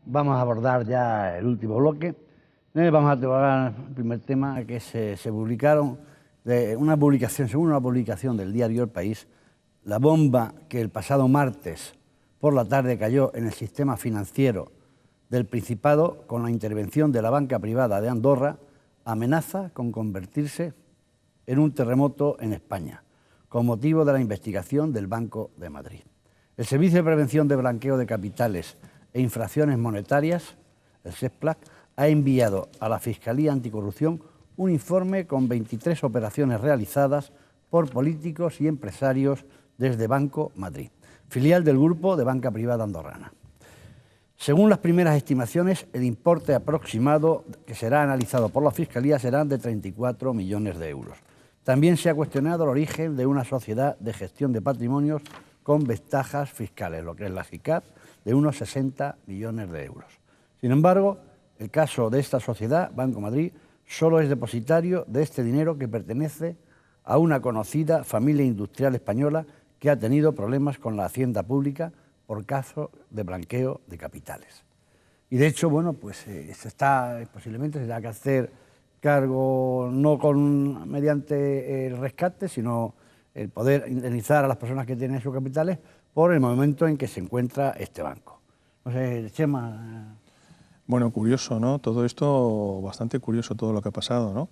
Vamos a abordar ya el último bloque. Vamos a abordar el primer tema que se publicaron, según una publicación del diario El País, la bomba que el pasado martes por la tarde cayó en el sistema financiero del Principado con la intervención de la banca privada de Andorra amenaza con convertirse en un terremoto en España, con motivo de la investigación del Banco de Madrid. El Servicio de Prevención de Blanqueo de Capitales e Infracciones Monetarias, el SEPLAC, ha enviado a la Fiscalía Anticorrupción un informe con 23 operaciones realizadas por políticos y empresarios desde Banco Madrid, filial del grupo de banca privada andorrana. Según las primeras estimaciones, el importe aproximado que será analizado por la Fiscalía será de 34 millones de euros. También se ha cuestionado el origen de una sociedad de gestión de patrimonios con ventajas fiscales, lo que es la SICAP, de unos 60 millones de euros. Sin embargo, el caso de esta sociedad, Banco Madrid, solo es depositario de este dinero que pertenece a una conocida familia industrial española que ha tenido problemas con la hacienda pública por caso de blanqueo de capitales. Y de hecho, bueno, pues posiblemente se tenga que hacer cargo no mediante el rescate, sino el poder indemnizar a las personas que tienen sus capitales por el momento en que se encuentra este banco. No sé, Chema. Bueno, curioso, ¿no? Todo esto, bastante curioso todo lo que ha pasado, ¿no?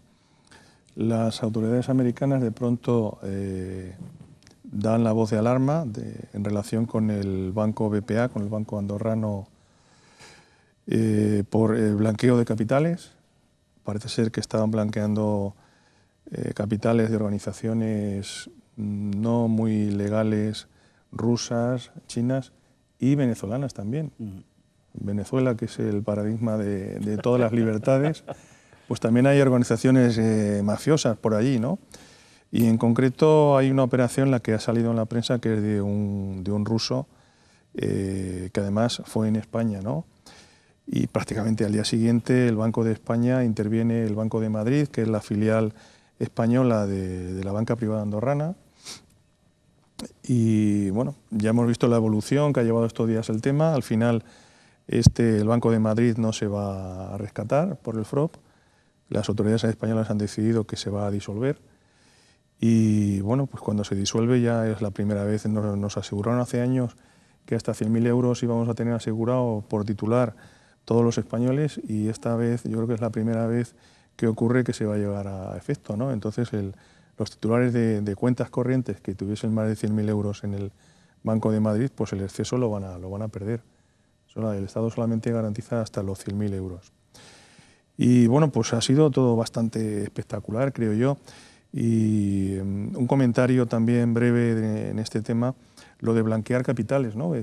Las autoridades americanas de pronto dan la voz de alarma en relación con el banco BPA, con el banco andorrano, por blanqueo de capitales. Parece ser que estaban blanqueando capitales de organizaciones no muy legales, rusas, chinas y venezolanas también. Venezuela, que es el paradigma de todas las libertades, pues también hay organizaciones mafiosas por allí, ¿no? Y en concreto hay una operación la que ha salido en la prensa que es de un ruso que además fue en España, ¿no? Y prácticamente al día siguiente el Banco de España interviene el Banco de Madrid, que es la filial española de la banca privada andorrana. Y bueno, ya hemos visto la evolución que ha llevado estos días el tema. Al final el Banco de Madrid no se va a rescatar por el FROP. Las autoridades españolas han decidido que se va a disolver. Y bueno, pues cuando se disuelve ya es la primera vez. Nos aseguraron hace años que hasta 100.000 euros íbamos a tener asegurado por titular todos los españoles, y esta vez yo creo que es la primera vez que ocurre que se va a llevar a efecto, ¿no? Entonces los titulares de cuentas corrientes que tuviesen más de 100.000 euros en el Banco de Madrid, pues el exceso lo van a perder. El Estado solamente garantiza hasta los 100.000 euros. Y bueno, pues ha sido todo bastante espectacular, creo yo. Y un comentario también breve en este tema, lo de blanquear capitales, ¿no?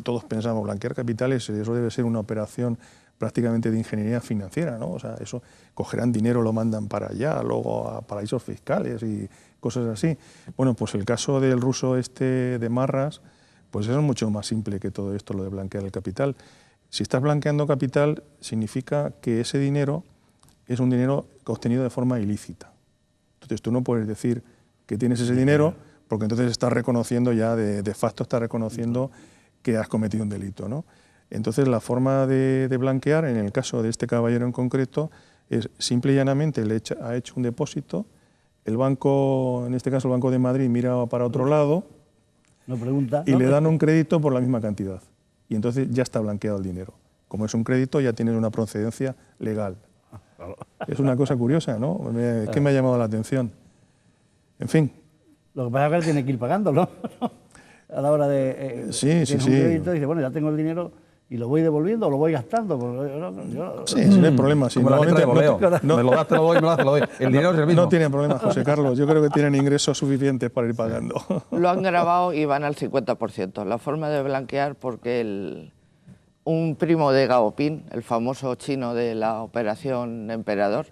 Todos pensamos, blanquear capitales, eso debe ser una operación prácticamente de ingeniería financiera, ¿no? O sea, eso cogerán dinero, lo mandan para allá, luego a paraísos fiscales y cosas así. Bueno, pues el caso del ruso de Marras, pues eso es mucho más simple que todo esto, lo de blanquear el capital. Si estás blanqueando capital, significa que ese dinero es un dinero obtenido de forma ilícita. Entonces tú no puedes decir que tienes ese dinero, porque entonces estás reconociendo ya, de facto estás reconociendo que has cometido un delito, ¿no? Entonces la forma de blanquear, en el caso de este caballero en concreto, es simple y llanamente ha hecho un depósito, el banco, en este caso el Banco de Madrid, mira para otro lado, no pregunta, y le dan un crédito por la misma cantidad. Y entonces ya está blanqueado el dinero. Como es un crédito, ya tienes una procedencia legal. Es una cosa curiosa, ¿no? Es que me ha llamado la atención. En fin. Lo que pasa es que él tiene que ir pagándolo, ¿no? A la hora de sí. un crédito, y dice, bueno, ya tengo el dinero y lo voy devolviendo o lo voy gastando. Sí, no hay problema. Como la letra de voleo. Me lo das, te lo doy, me lo das, te lo doy. El dinero es el mismo. No tienen problema, José Carlos. Yo creo que tienen ingresos suficientes para ir pagando. Lo han grabado y van al 50%. La forma de blanquear, porque un primo de Gao Ping, el famoso chino de la Operación Emperador,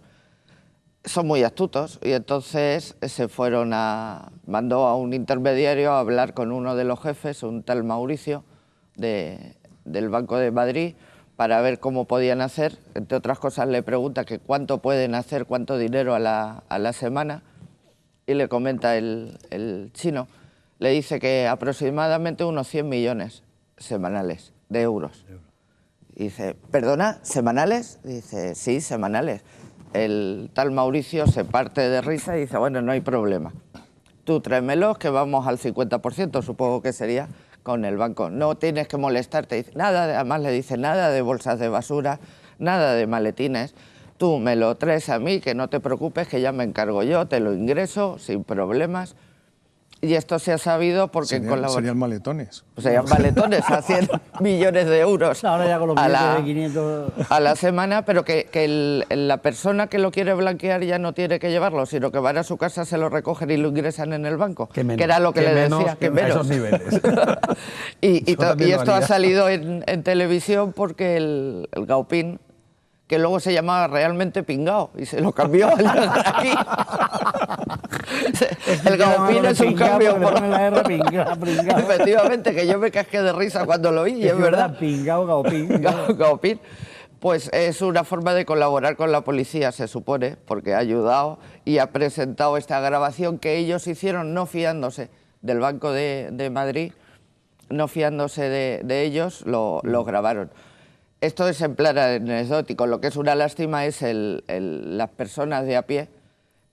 son muy astutos, y entonces mandó a un intermediario a hablar con uno de los jefes, un tal Mauricio, del Banco de Madrid, para ver cómo podían hacer. Entre otras cosas le pregunta que cuánto pueden hacer, cuánto dinero a la semana, y le comenta el chino, le dice que aproximadamente unos 100 millones semanales de euros. Y dice, ¿perdona? ¿Semanales? Dice, sí, semanales. El tal Mauricio se parte de risa y dice, bueno, no hay problema. Tú tráemelos que vamos al 50%, supongo que sería con el banco. No tienes que molestarte. Dice, nada, además le dice, nada de bolsas de basura, nada de maletines. Tú me lo traes a mí, que no te preocupes, que ya me encargo yo, te lo ingreso sin problemas. Y esto se ha sabido porque serían maletones. Serían maletones a 100 millones de euros Ahora ya con los billetes de 500... a la semana, pero que la persona que lo quiere blanquear ya no tiene que llevarlo, sino que van a su casa, se lo recogen y lo ingresan en el banco. Que era lo que le decía, que menos. A esos niveles. y esto ha salido en televisión porque el Gaupín, que luego se llamaba realmente Pingao, y se lo cambió aquí. El Gaupín es un cambio por la R, pingao. Efectivamente, que yo me casqué de risa cuando lo vi, y es verdad. Pingao, Gaupín. Gaupín. Pues es una forma de colaborar con la policía, se supone, porque ha ayudado y ha presentado esta grabación que ellos hicieron no fiándose del Banco de Madrid, no fiándose de ellos, lo grabaron. Esto es en plan anecdótico. Lo que es una lástima es las personas de a pie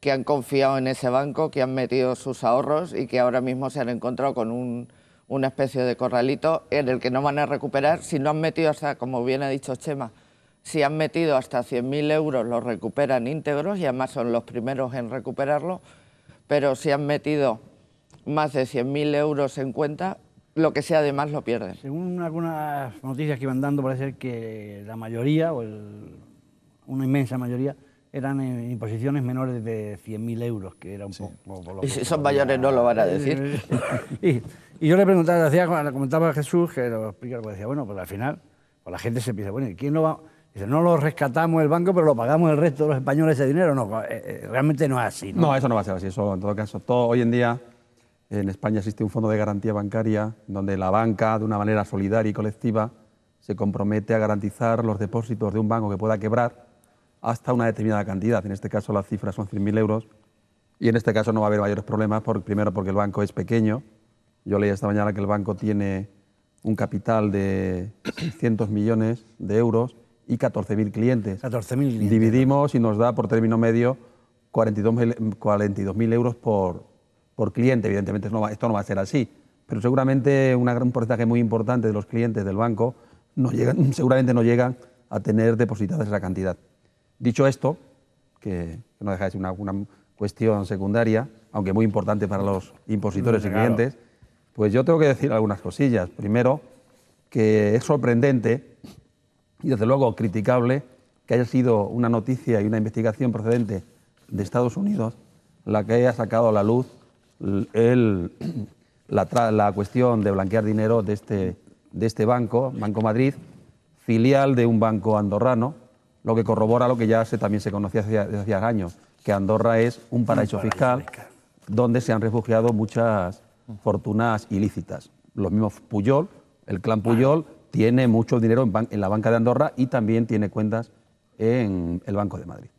que han confiado en ese banco, que han metido sus ahorros y que ahora mismo se han encontrado con una especie de corralito en el que no van a recuperar. Si no han metido hasta, como bien ha dicho Chema, si han metido hasta 100.000 euros los recuperan íntegros y además son los primeros en recuperarlo, pero si han metido más de 100.000 euros en cuenta, lo que sea de más lo pierden. Según algunas noticias que iban dando, parece ser que la mayoría, una inmensa mayoría, eran imposiciones menores de 100.000 euros, que era un poco... Y si son mayores no lo van a decir. Y yo le preguntaba, comentaba a Jesús, que lo explica, pues decía, bueno, pues al final, pues la gente se piensa, bueno, ¿y quién no va...? Dice, no lo rescatamos el banco, pero lo pagamos el resto de los españoles ese dinero. No, realmente no es así, ¿no? No, eso no va a ser así. Eso, en todo caso, hoy en día en España existe un fondo de garantía bancaria donde la banca, de una manera solidaria y colectiva, se compromete a garantizar los depósitos de un banco que pueda quebrar hasta una determinada cantidad. En este caso las cifras son 100.000 euros y en este caso no va a haber mayores problemas, primero porque el banco es pequeño. Yo leí esta mañana que el banco tiene un capital de 600 millones de euros y 14.000 clientes. 14.000 clientes. Dividimos y nos da por término medio 42.000 euros por cliente. Evidentemente esto no va a ser así, pero seguramente un porcentaje muy importante de los clientes del banco seguramente no llegan a tener depositadas esa cantidad. Dicho esto, que no deja de ser una cuestión secundaria, aunque muy importante para los impositores y clientes, pues yo tengo que decir algunas cosillas. Primero, que es sorprendente y desde luego criticable que haya sido una noticia y una investigación procedente de Estados Unidos la que haya sacado a la luz la cuestión de blanquear dinero de este banco, Banco Madrid, filial de un banco andorrano, lo que corrobora lo que ya también se conocía desde hace años, que Andorra es un paraíso fiscal donde se han refugiado muchas fortunas ilícitas. Los mismos Pujol, el clan Pujol, tiene mucho dinero en la banca de Andorra y también tiene cuentas en el Banco de Madrid.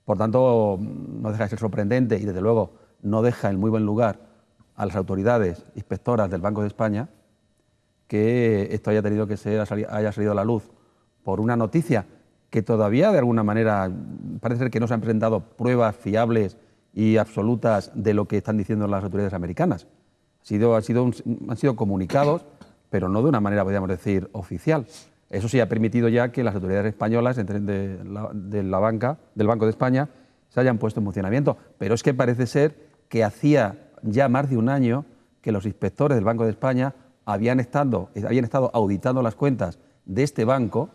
Por tanto, no deja de ser sorprendente y desde luego no deja en muy buen lugar a las autoridades inspectoras del Banco de España que esto haya salido a la luz por una noticia que todavía de alguna manera parece ser que no se han presentado pruebas fiables y absolutas de lo que están diciendo las autoridades americanas. Han sido comunicados, pero no de una manera, podríamos decir, oficial. Eso sí ha permitido ya que las autoridades españolas del Banco de España se hayan puesto en funcionamiento. Pero es que parece ser que hacía ya más de un año que los inspectores del Banco de España habían estado auditando las cuentas de este banco,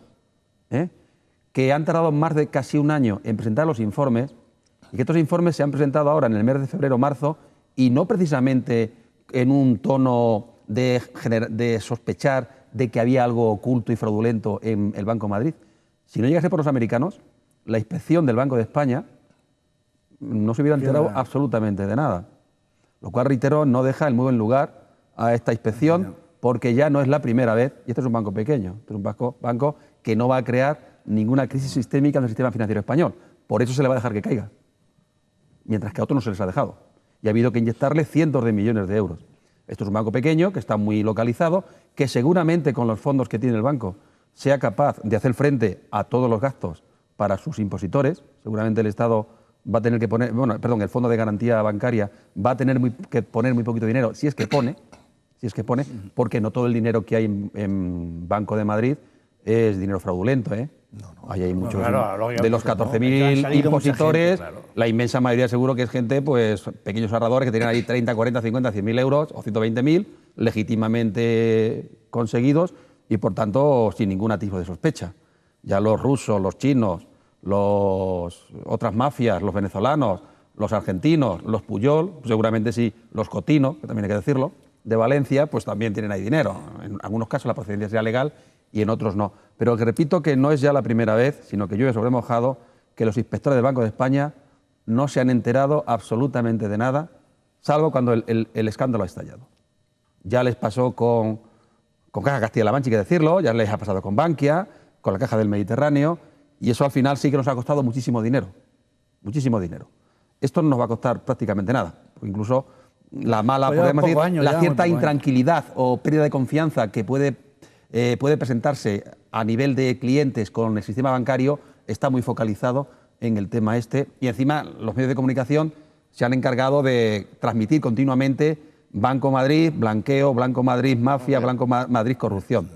que han tardado más de casi un año en presentar los informes, y que estos informes se han presentado ahora en el mes de febrero o marzo, y no precisamente en un tono de sospechar de que había algo oculto y fraudulento en el Banco de Madrid. Si no llegase por los americanos, la inspección del Banco de España no se hubiera enterado absolutamente de nada. Lo cual, reitero, no deja en muy buen lugar a esta inspección, porque ya no es la primera vez, y este es un banco pequeño, este es un banco que no va a crear ninguna crisis sistémica en el sistema financiero español. Por eso se le va a dejar que caiga, mientras que a otros no se les ha dejado. Y ha habido que inyectarle cientos de millones de euros. Esto es un banco pequeño, que está muy localizado, que seguramente con los fondos que tiene el banco sea capaz de hacer frente a todos los gastos para sus impositores. Seguramente el Estado va a tener que poner, el Fondo de Garantía Bancaria va a tener que poner muy poquito dinero, si es que pone, porque no todo el dinero que hay en Banco de Madrid es dinero fraudulento, ¿eh? Ahí hay muchos, de los 14.000 impositores, la inmensa mayoría seguro que es gente, pues pequeños ahorradores que tienen ahí 30, 40, 50, 100.000 euros o 120.000 legítimamente conseguidos y por tanto sin ningún atisbo de sospecha. Ya los rusos, los chinos, otras mafias, los venezolanos, los argentinos, los Puyol, seguramente sí, los Cotino, que también hay que decirlo, de Valencia, pues también tienen ahí dinero. En algunos casos la procedencia sea legal y en otros no. Pero que repito que no es ya la primera vez, sino que llueve sobre mojado, que los inspectores del Banco de España no se han enterado absolutamente de nada, salvo cuando el escándalo ha estallado. Ya les pasó con Caja Castilla-La Mancha, hay que decirlo, ya les ha pasado con Bankia, con la Caja del Mediterráneo, y eso al final sí que nos ha costado muchísimo dinero. Muchísimo dinero. Esto no nos va a costar prácticamente nada. Incluso la mala, podemos decir, la cierta intranquilidad o pérdida de confianza que puede presentarse a nivel de clientes con el sistema bancario está muy focalizado en el tema este. Y encima los medios de comunicación se han encargado de transmitir continuamente Banco Madrid, blanqueo, Banco Madrid, mafia, Banco Madrid, corrupción.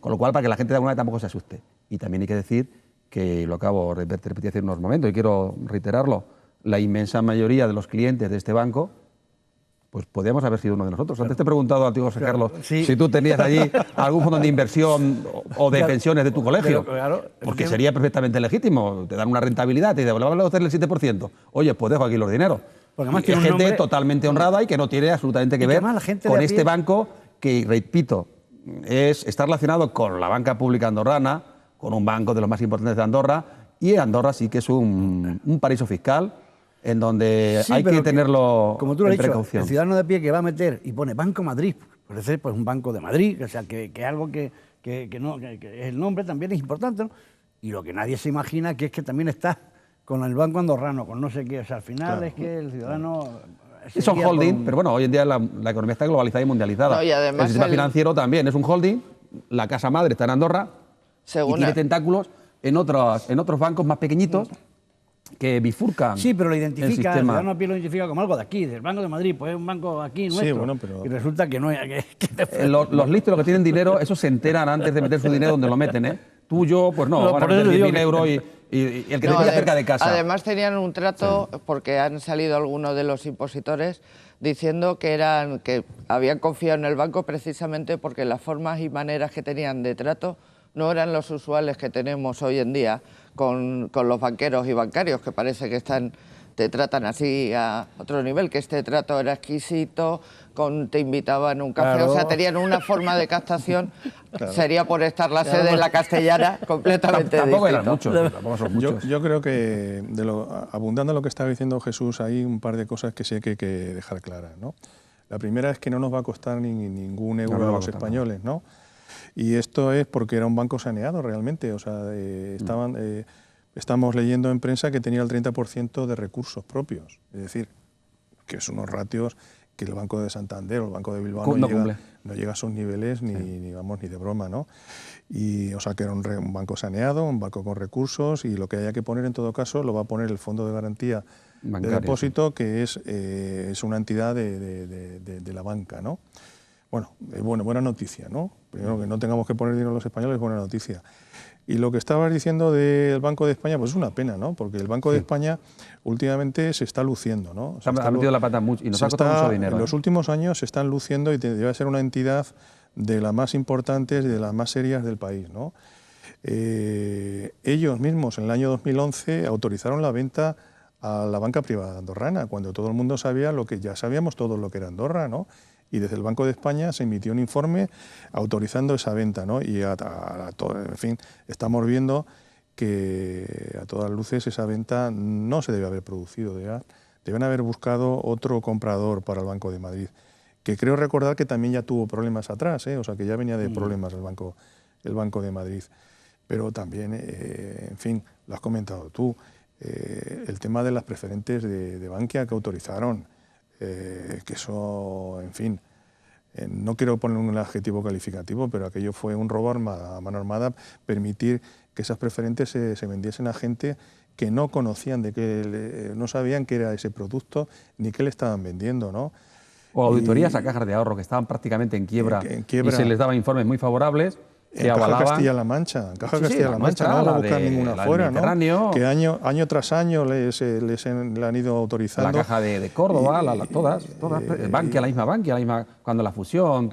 Con lo cual, para que la gente de alguna manera tampoco se asuste. Y también hay que decir que, lo acabo de repetir hace unos momentos y quiero reiterarlo, la inmensa mayoría de los clientes de este banco pues podríamos haber sido uno de nosotros. Antes te he preguntado a ti, José Carlos, si tú tenías allí algún fondo de inversión o de pensiones de tu colegio. Porque sería perfectamente legítimo. Te dan una rentabilidad, te dicen, vamos a hacer el 7%. Oye, pues dejo aquí los dineros. Porque es gente totalmente honrada y que no tiene absolutamente que ver con este banco que, repito, está relacionado con la banca pública andorrana, con un banco de los más importantes de Andorra, y Andorra sí que es un paraíso fiscal en donde hay que tenerlo como tú lo has en dicho, precaución. El ciudadano de pie que va a meter y pone Banco Madrid, puede ser pues un banco de Madrid, o sea, que es algo que el nombre también es importante, ¿no? Y lo que nadie se imagina que es que también está con el banco andorrano, con no sé qué, o sea, al final es que el ciudadano... Son holding, pero bueno, hoy en día la economía está globalizada y mundializada. No, y además el sistema financiero también es un holding, la casa madre está en Andorra y tiene tentáculos en otros bancos más pequeñitos que bifurcan. Sí, pero lo identifica, el ciudadano a sistema. pie lo identifica como algo de aquí, del Banco de Madrid, pues es un banco aquí nuestro. Sí, bueno, pero... Y resulta que no es... Los listos, los que tienen dinero, esos se enteran antes de meter su dinero donde lo meten, ¿eh? Tú, yo, pues no, van a meter 10.000 euros y el que te pilla cerca de casa. Además tenían un trato, porque han salido algunos de los impositores diciendo que habían confiado en el banco precisamente porque las formas y maneras que tenían de trato no eran los usuales que tenemos hoy en día con los banqueros y bancarios, que parece que te tratan así a otro nivel, que este trato era exquisito, te invitaban a un café, o sea, tenían una forma de captación, sería por estar la sede en la Castellana, completamente tampoco distinto. eran muchos, tampoco son muchos. Yo creo que, abundando lo que estaba diciendo Jesús, hay un par de cosas que sí hay que dejar claras, ¿no? La primera es que no nos va a costar ningún euro a los españoles, ¿no? Y esto es porque era un banco saneado realmente, o sea, estamos leyendo en prensa que tenía el 30% de recursos propios, es decir, que es unos ratios que el Banco de Santander o el Banco de Bilbao no llega a esos niveles ni de broma, ¿no? Y, o sea, que era un banco saneado, un banco con recursos, y lo que haya que poner en todo caso lo va a poner el Fondo de Garantía de Depósito, que es una entidad de la banca, ¿no? Bueno, buena noticia, ¿no? Primero, que no tengamos que poner dinero los españoles es buena noticia. Y lo que estabas diciendo del Banco de España, pues es una pena, ¿no? Porque el Banco de España últimamente se está luciendo, ¿no? Se ha metido la pata mucho y nos ha costado mucho dinero. En los últimos años se están luciendo y debe ser una entidad de las más importantes y de las más serias del país, ¿no? Ellos mismos en el año 2011 autorizaron la venta a la banca privada andorrana, cuando todo el mundo sabía ya sabíamos todos lo que era Andorra, ¿no? Y desde el Banco de España se emitió un informe autorizando esa venta, ¿no? Y en fin, estamos viendo que a todas luces esa venta no se debe haber producido, deben haber buscado otro comprador para el Banco de Madrid, que creo recordar que también ya tuvo problemas atrás, o sea que ya venía de problemas el Banco de Madrid. Pero también, en fin, lo has comentado tú, el tema de las preferentes de Bankia que autorizaron, que eso, en fin, no quiero poner un adjetivo calificativo, pero aquello fue un robo a mano armada, permitir que esas preferentes se vendiesen a gente que no conocían, no sabían qué era ese producto ni qué le estaban vendiendo, ¿no? O auditorías a cajas de ahorro que estaban prácticamente en quiebra, quiebra. y se les daban informes muy favorables que en avalaban. Caja Castilla-La Mancha, en Caja Castilla-La Mancha, no vamos a buscar ninguna fuera, ¿no? Que año tras año le han ido autorizando. La Caja de Córdoba, todas, Bankia, la misma, cuando la fusión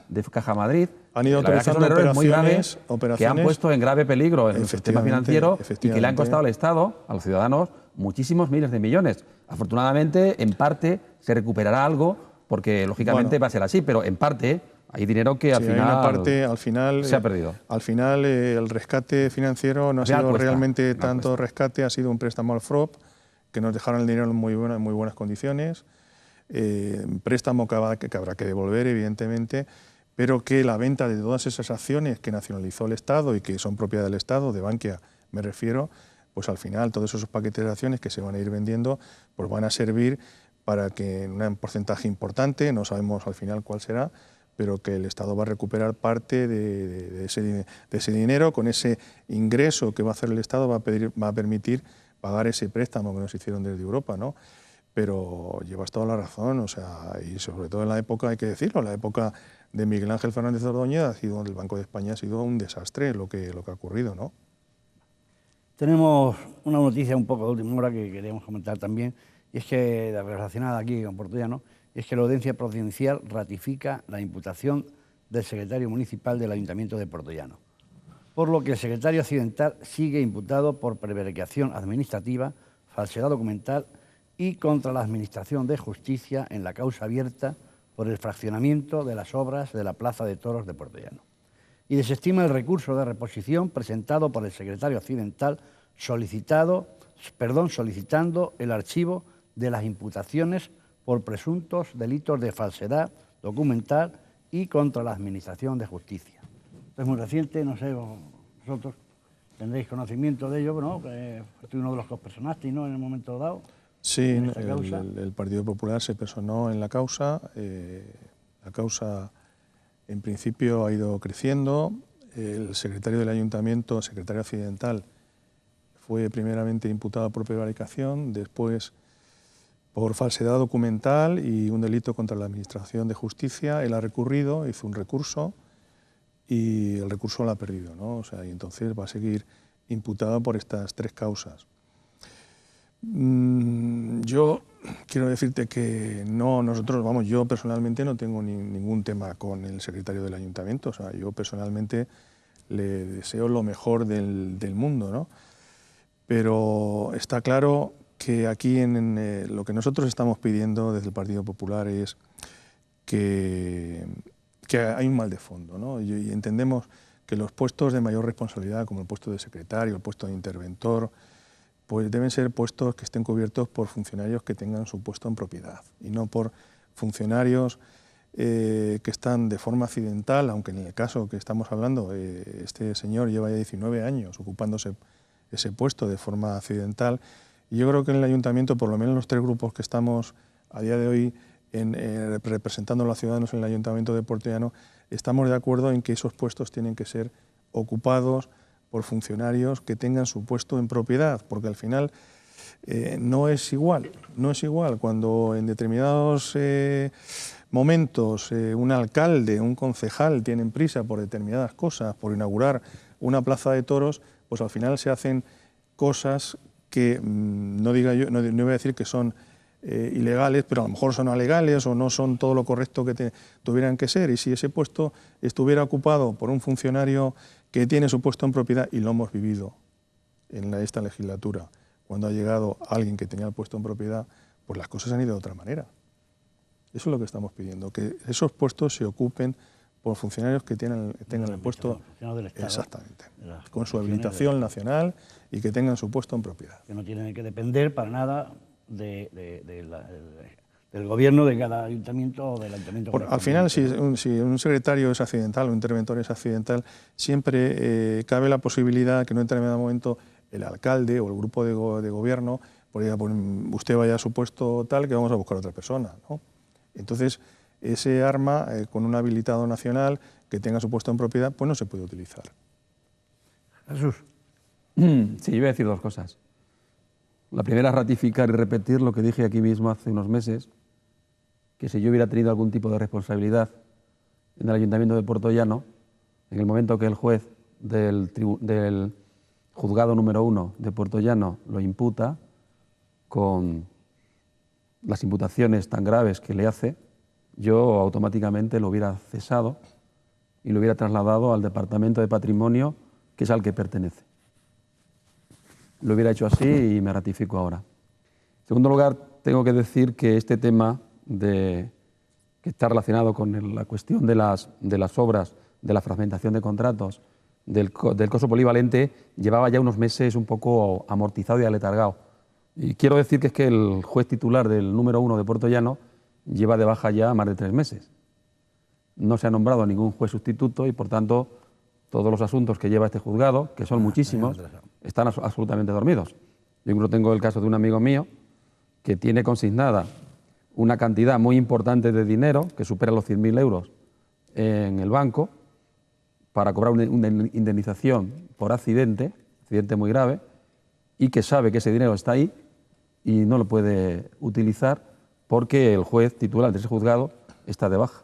de Caja Madrid. Han ido autorizando operaciones que han puesto en grave peligro el sistema financiero y que le han costado al Estado, a los ciudadanos, muchísimos miles de millones. Afortunadamente, en parte, se recuperará algo, porque lógicamente va a ser así, pero en parte hay dinero que al final se ha perdido. Al final, el rescate financiero no ha sido realmente tanto rescate, ha sido un préstamo al FROP, que nos dejaron el dinero en muy buenas condiciones, préstamo que habrá que devolver, evidentemente, pero que la venta de todas esas acciones que nacionalizó el Estado y que son propiedad del Estado, de Bankia me refiero, pues al final todos esos paquetes de acciones que se van a ir vendiendo pues van a servir para que en un porcentaje importante, no sabemos al final cuál será, pero que el Estado va a recuperar parte de ese dinero. Con ese ingreso que va a hacer el Estado va a permitir pagar ese préstamo que nos hicieron desde Europa, ¿no? Pero llevas toda la razón, o sea, y sobre todo en la época, hay que decirlo, la época de Miguel Ángel Fernández Ordóñez, el Banco de España ha sido un desastre lo que ha ocurrido, ¿no? Tenemos una noticia un poco de última hora que queríamos comentar también, y es que, relacionada aquí con Puertollano, es que la Audiencia Provincial ratifica la imputación del secretario municipal del Ayuntamiento de Puertollano, por lo que el secretario accidental sigue imputado por prevaricación administrativa, falsedad documental y contra la Administración de Justicia en la causa abierta por el fraccionamiento de las obras de la Plaza de Toros de Puertollano. Y desestima el recurso de reposición presentado por el secretario accidental solicitando el archivo de las imputaciones por presuntos delitos de falsedad documental y contra la Administración de Justicia. Es muy reciente, no sé, vosotros tendréis conocimiento de ello, ¿no? Fue uno de los que os personasteis, ¿no?, en el momento dado. Sí, el Partido Popular se personó en la causa. La causa, en principio, ha ido creciendo. El secretario del Ayuntamiento, secretario accidental, fue primeramente imputado por prevaricación, después por falsedad documental y un delito contra la Administración de Justicia. Él ha recurrido, hizo un recurso y el recurso lo ha perdido, ¿no? O sea, y entonces va a seguir imputado por estas tres causas. Yo quiero decirte que yo personalmente no tengo ningún tema con el secretario del Ayuntamiento. O sea, yo personalmente le deseo lo mejor del mundo, ¿no? Pero está claro que aquí lo que nosotros estamos pidiendo desde el Partido Popular es que hay un mal de fondo, ¿no? Y entendemos que los puestos de mayor responsabilidad, como el puesto de secretario, el puesto de interventor, pues deben ser puestos que estén cubiertos por funcionarios que tengan su puesto en propiedad y no por funcionarios que están de forma accidental, aunque en el caso que estamos hablando, este señor lleva ya 19 años ocupándose ese puesto de forma accidental. Y yo creo que en el Ayuntamiento, por lo menos los tres grupos que estamos a día de hoy representando a los ciudadanos en el Ayuntamiento de Puertollano, estamos de acuerdo en que esos puestos tienen que ser ocupados por funcionarios que tengan su puesto en propiedad, porque al final no es igual cuando en determinados momentos un alcalde, un concejal tienen prisa por determinadas cosas, por inaugurar una plaza de toros, pues al final se hacen cosas que no voy a decir que son ilegales, pero a lo mejor son alegales o no son todo lo correcto que tuvieran que ser. Y si ese puesto estuviera ocupado por un funcionario que tiene su puesto en propiedad, y lo hemos vivido en esta legislatura, cuando ha llegado alguien que tenía el puesto en propiedad, pues las cosas han ido de otra manera. Eso es lo que estamos pidiendo, que esos puestos se ocupen por funcionarios que tengan el puesto del Estado, exactamente, con su habilitación nacional y que tengan su puesto en propiedad. Que no tienen que depender para nada del gobierno de cada ayuntamiento o del ayuntamiento. Al final, si un secretario es accidental o un interventor es accidental, siempre cabe la posibilidad que en un determinado momento el alcalde o el grupo de gobierno pues diga, pues usted vaya a su puesto tal, que vamos a buscar a otra persona, ¿no? Entonces, ese arma con un habilitado nacional que tenga su puesto en propiedad, pues no se puede utilizar. Jesús. Sí, yo voy a decir dos cosas. La primera es ratificar y repetir lo que dije aquí mismo hace unos meses, que si yo hubiera tenido algún tipo de responsabilidad en el Ayuntamiento de Puertollano, en el momento que el juez del juzgado número 1 de Puertollano lo imputa, con las imputaciones tan graves que le hace, yo automáticamente lo hubiera cesado y lo hubiera trasladado al Departamento de Patrimonio, que es al que pertenece. Lo hubiera hecho así y me ratifico ahora. En segundo lugar, tengo que decir que este tema que está relacionado con la cuestión de las obras, de la fragmentación de contratos, del coso polivalente, llevaba ya unos meses un poco amortizado y aletargado. Y quiero decir que es que el juez titular del número 1 de Puertollano lleva de baja ya más de 3 meses. No se ha nombrado ningún juez sustituto y, por tanto, todos los asuntos que lleva este juzgado, que son muchísimos, están absolutamente dormidos. Yo incluso tengo el caso de un amigo mío que tiene consignada una cantidad muy importante de dinero, que supera los 100.000 euros, en el banco, para cobrar una indemnización por accidente muy grave, y que sabe que ese dinero está ahí y no lo puede utilizar porque el juez titular de ese juzgado está de baja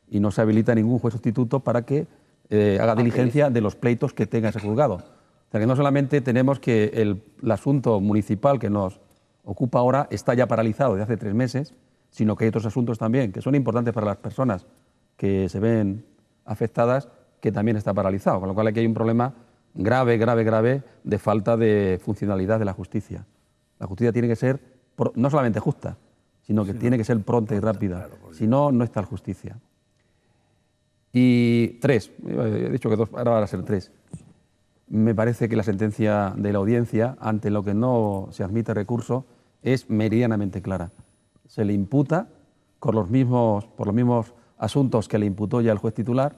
y no se habilita ningún juez sustituto para que haga diligencia de los pleitos que tenga ese juzgado. O sea que no solamente tenemos que el asunto municipal que nos ocupa ahora está ya paralizado desde hace 3 meses, sino que hay otros asuntos también que son importantes para las personas que se ven afectadas, que también está paralizado, con lo cual aquí hay un problema grave de falta de funcionalidad de la justicia. La justicia tiene que ser no solamente justa, sino que tiene que ser pronta y rápida. Si no, no está la justicia. Y 3, he dicho que 2, ahora van a ser 3. Me parece que la sentencia de la audiencia, ante lo que no se admite recurso, es meridianamente clara. Se le imputa por los mismos asuntos que le imputó ya el juez titular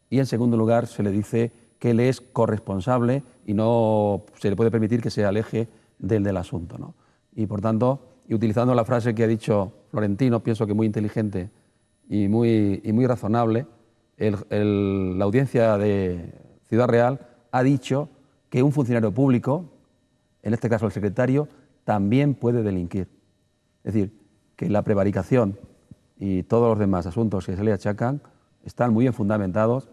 y, en segundo lugar, se le dice que él es corresponsable y no se le puede permitir que se aleje del asunto, ¿no? Y, por tanto, y utilizando la frase que ha dicho Florentino, pienso que muy inteligente y muy razonable, la audiencia de Ciudad Real ha dicho que un funcionario público, en este caso el secretario, también puede delinquir. Es decir, que la prevaricación y todos los demás asuntos que se le achacan están muy bien fundamentados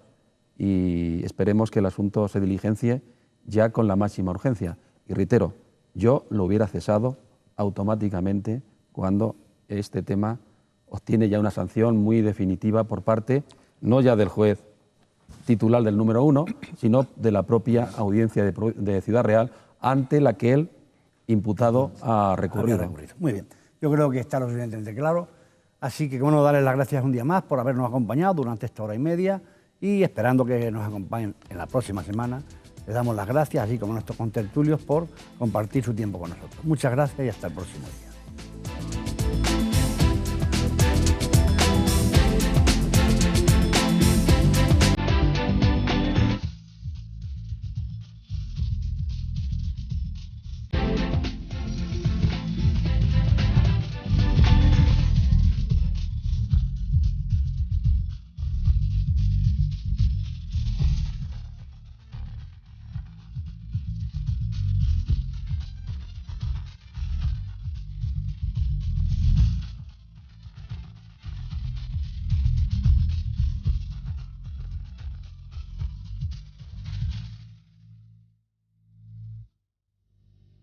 y esperemos que el asunto se diligencie ya con la máxima urgencia. Y reitero, yo lo hubiera cesado automáticamente cuando este tema obtiene ya una sanción muy definitiva por parte, no ya del juez titular del número 1, sino de la propia audiencia de Ciudad Real, ante la que el imputado ha recurrido. Muy bien, yo creo que está lo suficientemente claro, así que bueno, darles las gracias un día más por habernos acompañado durante esta hora y media y esperando que nos acompañen en la próxima semana. Les damos las gracias, así como a nuestros contertulios, por compartir su tiempo con nosotros. Muchas gracias y hasta el próximo día.